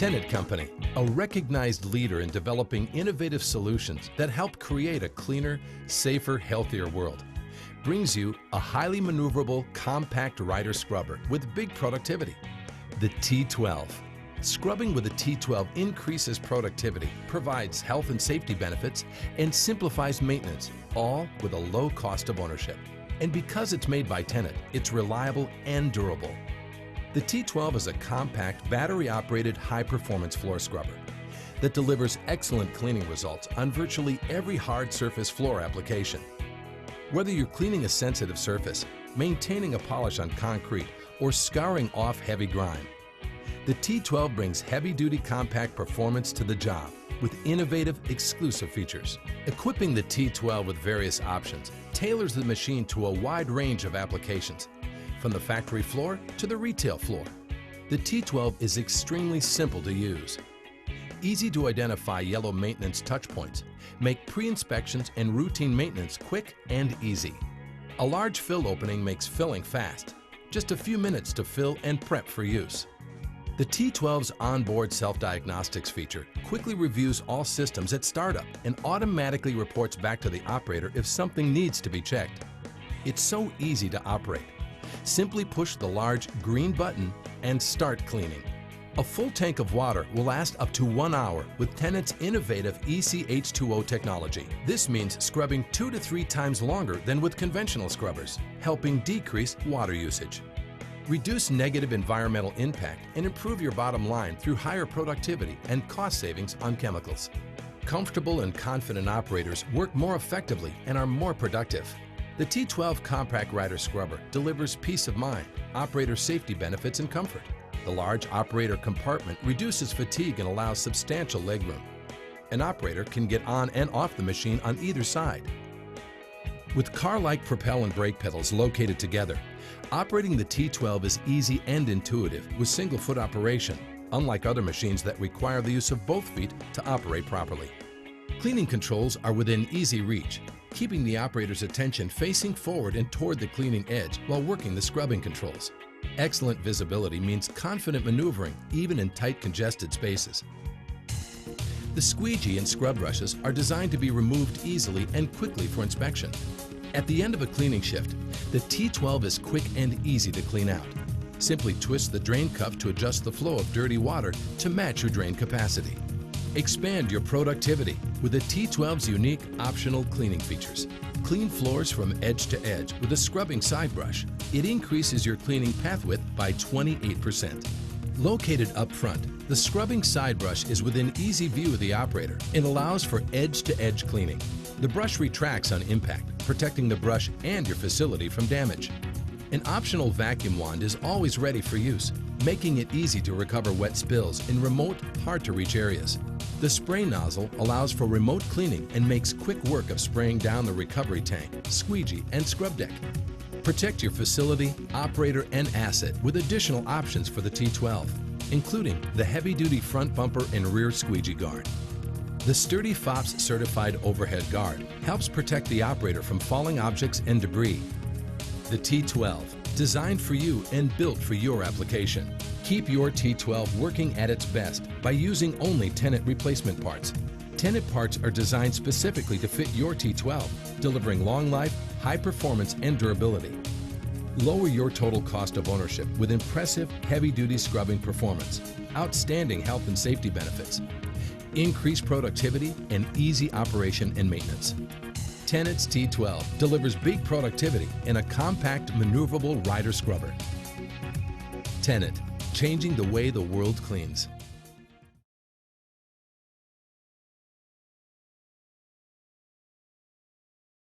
Tennant Company, a recognized leader in developing innovative solutions that help create a cleaner, safer, healthier world, brings you a highly maneuverable, compact rider scrubber with big productivity. The T12. Scrubbing with the T12 increases productivity, provides health and safety benefits, and simplifies maintenance, all with a low cost of ownership. And because it's made by Tennant, it's reliable and durable. The T12 is a compact, battery-operated, high-performance floor scrubber that delivers excellent cleaning results on virtually every hard surface floor application. Whether you're cleaning a sensitive surface, maintaining a polish on concrete, or scouring off heavy grime, the T12 brings heavy-duty compact performance to the job with innovative, exclusive features. Equipping the T12 with various options tailors the machine to a wide range of applications, from the factory floor to the retail floor. The T12 is extremely simple to use. Easy to identify yellow maintenance touch points make pre-inspections and routine maintenance quick and easy. A large fill opening makes filling fast, just a few minutes to fill and prep for use. The T12's onboard self-diagnostics feature quickly reviews all systems at startup and automatically reports back to the operator if something needs to be checked. It's so easy to operate. Simply push the large green button and start cleaning. A full tank of water will last up to 1 hour with Tennant's innovative ECH2O technology. This means scrubbing 2 to 3 times longer than with conventional scrubbers, helping decrease water usage. Reduce negative environmental impact and improve your bottom line through higher productivity and cost savings on chemicals. Comfortable and confident operators work more effectively and are more productive. The T12 Compact Rider Scrubber delivers peace of mind, operator safety benefits, and comfort. The large operator compartment reduces fatigue and allows substantial legroom. An operator can get on and off the machine on either side. With car-like propel and brake pedals located together, operating the T12 is easy and intuitive with single-foot operation, unlike other machines that require the use of both feet to operate properly. Cleaning controls are within easy reach, keeping the operator's attention facing forward and toward the cleaning edge while working the scrubbing controls. Excellent visibility means confident maneuvering even in tight, congested spaces. The squeegee and scrub brushes are designed to be removed easily and quickly for inspection. At the end of a cleaning shift, the T12 is quick and easy to clean out. Simply twist the drain cup to adjust the flow of dirty water to match your drain capacity. Expand your productivity with the T12's unique optional cleaning features. Clean floors from edge to edge with a scrubbing side brush. It increases your cleaning path width by 28%. Located up front, the scrubbing side brush is within easy view of the operator and allows for edge-to-edge cleaning. The brush retracts on impact, protecting the brush and your facility from damage. An optional vacuum wand is always ready for use, making it easy to recover wet spills in remote, hard-to-reach areas. The spray nozzle allows for remote cleaning and makes quick work of spraying down the recovery tank, squeegee, and scrub deck. Protect your facility, operator, and asset with additional options for the T12, including the heavy-duty front bumper and rear squeegee guard. The sturdy FOPS certified overhead guard helps protect the operator from falling objects and debris. The T12, designed for you and built for your application. Keep your T12 working at its best by using only Tennant replacement parts. Tennant parts are designed specifically to fit your T12, delivering long life, high performance, and durability. Lower your total cost of ownership with impressive heavy-duty scrubbing performance, outstanding health and safety benefits, increased productivity, and easy operation and maintenance. Tennant's T12 delivers big productivity in a compact, maneuverable rider scrubber. Tennant, changing the way the world cleans.